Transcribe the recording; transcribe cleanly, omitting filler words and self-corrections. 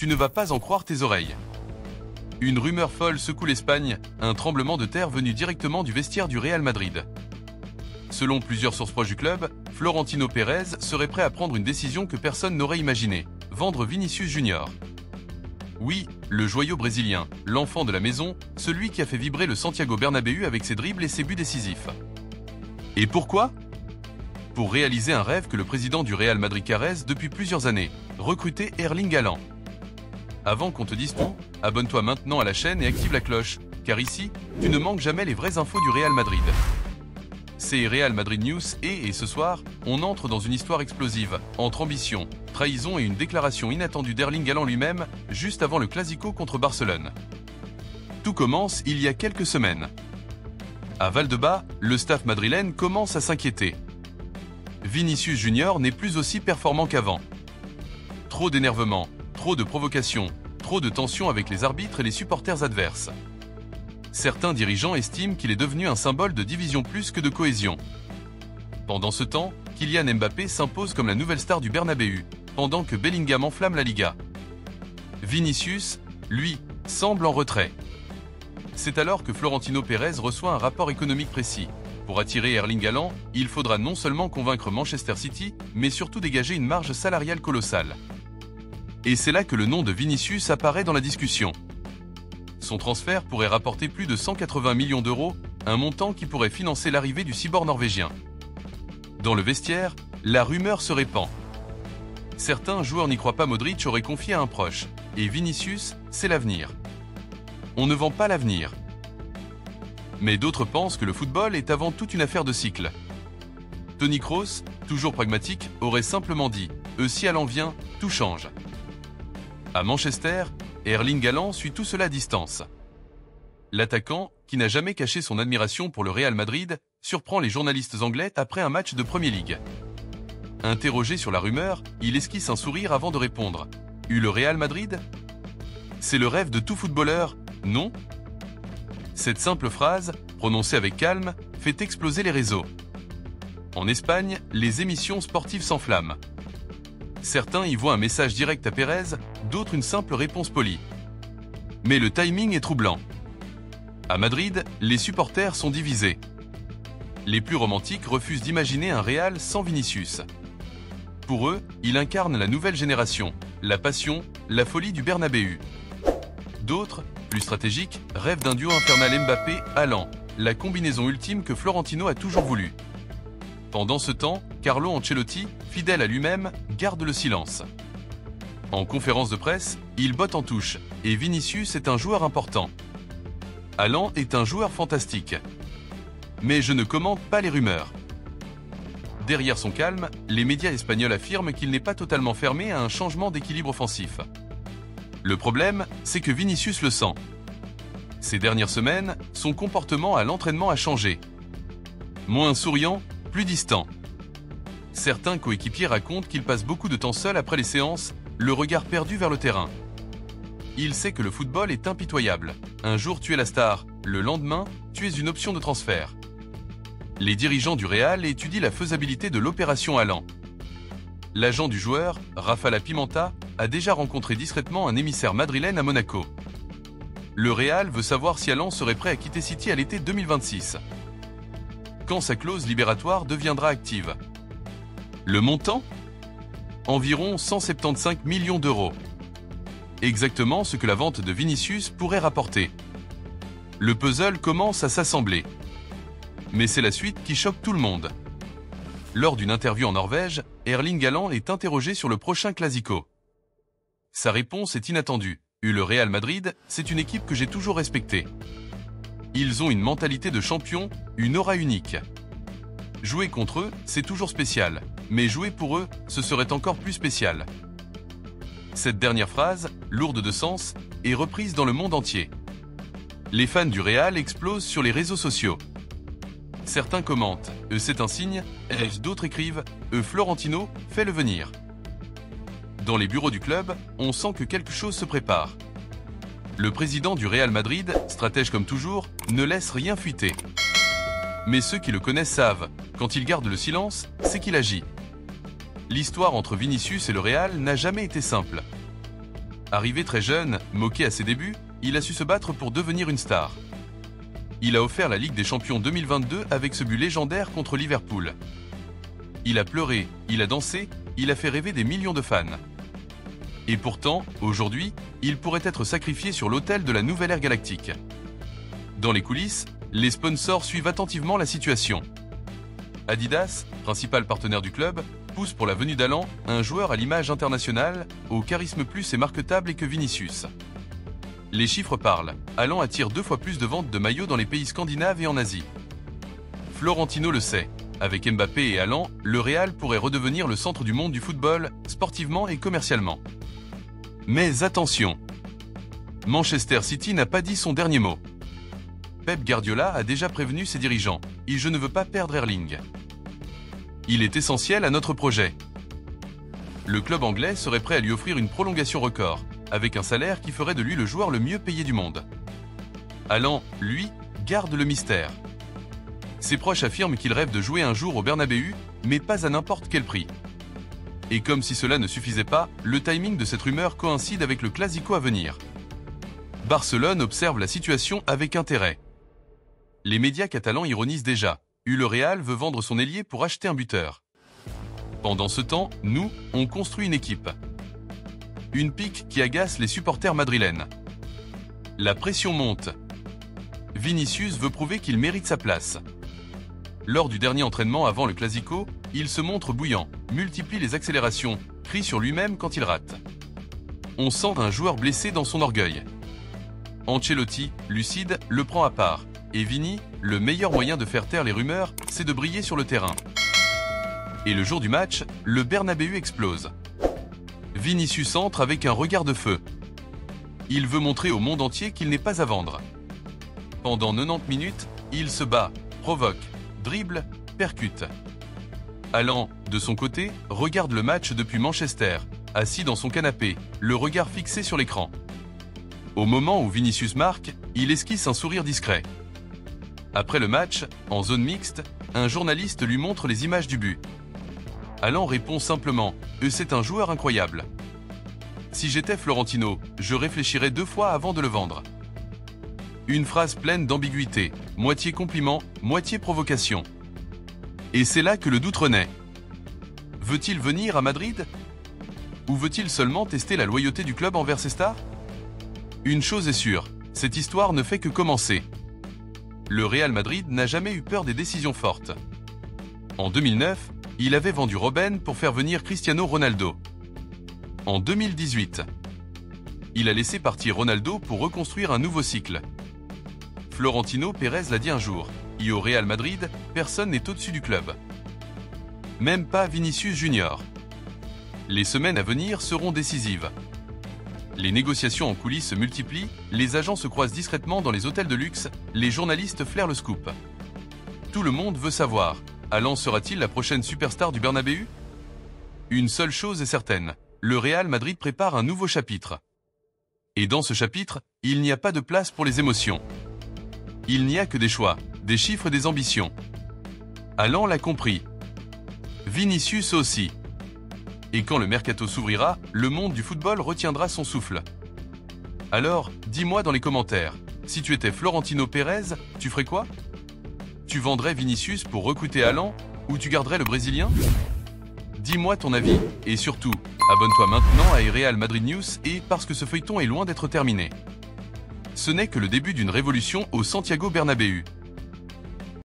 tu ne vas pas en croire tes oreilles. Une rumeur folle secoue l'Espagne, un tremblement de terre venu directement du vestiaire du Real Madrid. Selon plusieurs sources proches du club, Florentino Pérez serait prêt à prendre une décision que personne n'aurait imaginée, vendre Vinicius Junior. Oui, le joyau brésilien, l'enfant de la maison, celui qui a fait vibrer le Santiago Bernabéu avec ses dribbles et ses buts décisifs. Et pourquoi ? Pour réaliser un rêve que le président du Real Madrid caresse depuis plusieurs années, recruter Erling Haaland. Avant qu'on te dise tout, abonne-toi maintenant à la chaîne et active la cloche, car ici, tu ne manques jamais les vraies infos du Real Madrid. C'est Real Madrid News et ce soir, on entre dans une histoire explosive, entre ambition, trahison et une déclaration inattendue d'Erling Haaland lui-même, juste avant le Clasico contre Barcelone. Tout commence il y a quelques semaines. À Valdebebas, le staff madrilène commence à s'inquiéter. Vinicius Junior n'est plus aussi performant qu'avant. Trop d'énervement, trop de provocations, trop de tensions avec les arbitres et les supporters adverses. Certains dirigeants estiment qu'il est devenu un symbole de division plus que de cohésion. Pendant ce temps, Kylian Mbappé s'impose comme la nouvelle star du Bernabéu, pendant que Bellingham enflamme la Liga. Vinicius, lui, semble en retrait. C'est alors que Florentino Pérez reçoit un rapport économique précis. Pour attirer Erling Haaland, il faudra non seulement convaincre Manchester City, mais surtout dégager une marge salariale colossale. Et c'est là que le nom de Vinicius apparaît dans la discussion. Son transfert pourrait rapporter plus de 180 millions d'euros, un montant qui pourrait financer l'arrivée du cyborg norvégien. Dans le vestiaire, la rumeur se répand. Certains joueurs n'y croient pas. Modric aurait confié à un proche, et Vinicius, c'est l'avenir. On ne vend pas l'avenir. Mais d'autres pensent que le football est avant tout une affaire de cycle. Toni Kroos, toujours pragmatique, aurait simplement dit « si Haaland vient, tout change ». À Manchester, Erling Haaland suit tout cela à distance. L'attaquant, qui n'a jamais caché son admiration pour le Real Madrid, surprend les journalistes anglais après un match de Premier League. Interrogé sur la rumeur, il esquisse un sourire avant de répondre « le Real Madrid ? C'est le rêve de tout footballeur, non ?» Cette simple phrase, prononcée avec calme, fait exploser les réseaux. En Espagne, les émissions sportives s'enflamment. Certains y voient un message direct à Pérez, d'autres une simple réponse polie. Mais le timing est troublant. À Madrid, les supporters sont divisés. Les plus romantiques refusent d'imaginer un Real sans Vinicius. Pour eux, il incarne la nouvelle génération, la passion, la folie du Bernabéu. D'autres, plus stratégiques, rêvent d'un duo infernal Mbappé-Haaland, la combinaison ultime que Florentino a toujours voulu. Pendant ce temps, Carlo Ancelotti, fidèle à lui-même, garde le silence. En conférence de presse, il botte en touche, et Vinicius est un joueur important. Haaland est un joueur fantastique. Mais je ne commente pas les rumeurs. Derrière son calme, les médias espagnols affirment qu'il n'est pas totalement fermé à un changement d'équilibre offensif. Le problème, c'est que Vinicius le sent. Ces dernières semaines, son comportement à l'entraînement a changé. Moins souriant, plus distant. Certains coéquipiers racontent qu'il passe beaucoup de temps seul après les séances, le regard perdu vers le terrain. Il sait que le football est impitoyable. Un jour tu es la star, le lendemain, tu es une option de transfert. Les dirigeants du Real étudient la faisabilité de l'opération Haaland. L'agent du joueur, Rafaela Pimenta, a déjà rencontré discrètement un émissaire madrilène à Monaco. Le Real veut savoir si Haaland serait prêt à quitter City à l'été 2026. Quand sa clause libératoire deviendra active. Le montant ? Environ 175 millions d'euros. Exactement ce que la vente de Vinicius pourrait rapporter. Le puzzle commence à s'assembler. Mais c'est la suite qui choque tout le monde. Lors d'une interview en Norvège, Erling Haaland est interrogé sur le prochain Clasico. Sa réponse est inattendue. Le Real Madrid, c'est une équipe que j'ai toujours respectée. Ils ont une mentalité de champion, une aura unique. Jouer contre eux, c'est toujours spécial, mais jouer pour eux, ce serait encore plus spécial. Cette dernière phrase, lourde de sens, est reprise dans le monde entier. Les fans du Real explosent sur les réseaux sociaux. Certains commentent « c'est un signe », d'autres écrivent « Florentino, fais-le venir ». Dans les bureaux du club, on sent que quelque chose se prépare. Le président du Real Madrid, stratège comme toujours, ne laisse rien fuiter. Mais ceux qui le connaissent savent, quand il garde le silence, c'est qu'il agit. L'histoire entre Vinicius et le Real n'a jamais été simple. Arrivé très jeune, moqué à ses débuts, il a su se battre pour devenir une star. Il a offert la Ligue des Champions 2022 avec ce but légendaire contre Liverpool. Il a pleuré, il a dansé, il a fait rêver des millions de fans. Et pourtant, aujourd'hui, il pourrait être sacrifié sur l'autel de la nouvelle ère galactique. Dans les coulisses, les sponsors suivent attentivement la situation. Adidas, principal partenaire du club, pousse pour la venue d'Haaland, un joueur à l'image internationale, au charisme plus et marquetable et que Vinicius. Les chiffres parlent. Haaland attire 2 fois plus de ventes de maillots dans les pays scandinaves et en Asie. Florentino le sait. Avec Mbappé et Haaland, le Real pourrait redevenir le centre du monde du football, sportivement et commercialement. Mais attention, Manchester City n'a pas dit son dernier mot. Pep Guardiola a déjà prévenu ses dirigeants « Je ne veux pas perdre Erling. Il est essentiel à notre projet. » Le club anglais serait prêt à lui offrir une prolongation record, avec un salaire qui ferait de lui le joueur le mieux payé du monde. Haaland, lui, garde le mystère. Ses proches affirment qu'il rêve de jouer un jour au Bernabéu, mais pas à n'importe quel prix. Et comme si cela ne suffisait pas, le timing de cette rumeur coïncide avec le Clasico à venir. Barcelone observe la situation avec intérêt. Les médias catalans ironisent déjà. Le Real veut vendre son ailier pour acheter un buteur. Pendant ce temps, nous, on construit une équipe. Une pique qui agace les supporters madrilènes. La pression monte. Vinicius veut prouver qu'il mérite sa place. Lors du dernier entraînement avant le Clasico, il se montre bouillant, multiplie les accélérations, crie sur lui-même quand il rate. On sent un joueur blessé dans son orgueil. Ancelotti, lucide, le prend à part. Et Vini, le meilleur moyen de faire taire les rumeurs, c'est de briller sur le terrain. Et le jour du match, le Bernabéu explose. Vinicius entre avec un regard de feu. Il veut montrer au monde entier qu'il n'est pas à vendre. Pendant 90 minutes, il se bat, provoque, dribble, percute. Haaland, de son côté, regarde le match depuis Manchester, assis dans son canapé, le regard fixé sur l'écran. Au moment où Vinicius marque, il esquisse un sourire discret. Après le match, en zone mixte, un journaliste lui montre les images du but. Haaland répond simplement « C'est un joueur incroyable. Si j'étais Florentino, je réfléchirais 2 fois avant de le vendre. » Une phrase pleine d'ambiguïté, moitié compliment, moitié provocation. Et c'est là que le doute renaît. Veut-il venir à Madrid? Ou veut-il seulement tester la loyauté du club envers ses stars? Une chose est sûre, cette histoire ne fait que commencer. Le Real Madrid n'a jamais eu peur des décisions fortes. En 2009, il avait vendu Robben pour faire venir Cristiano Ronaldo. En 2018, il a laissé partir Ronaldo pour reconstruire un nouveau cycle. Florentino Pérez l'a dit un jour, au Real Madrid, personne n'est au-dessus du club. Même pas Vinicius Junior. Les semaines à venir seront décisives. Les négociations en coulisses se multiplient, les agents se croisent discrètement dans les hôtels de luxe, les journalistes flairent le scoop. Tout le monde veut savoir, Haaland sera-t-il la prochaine superstar du Bernabéu? Une seule chose est certaine, le Real Madrid prépare un nouveau chapitre. Et dans ce chapitre, il n'y a pas de place pour les émotions. Il n'y a que des choix, des chiffres et des ambitions. Haaland l'a compris. Vinicius aussi. Et quand le mercato s'ouvrira, le monde du football retiendra son souffle. Alors, dis-moi dans les commentaires, si tu étais Florentino Pérez, tu ferais quoi? Tu vendrais Vinicius pour recruter Haaland ou tu garderais le Brésilien? Dis-moi ton avis et surtout, abonne-toi maintenant à Real Madrid News et parce que ce feuilleton est loin d'être terminé. Ce n'est que le début d'une révolution au Santiago Bernabéu.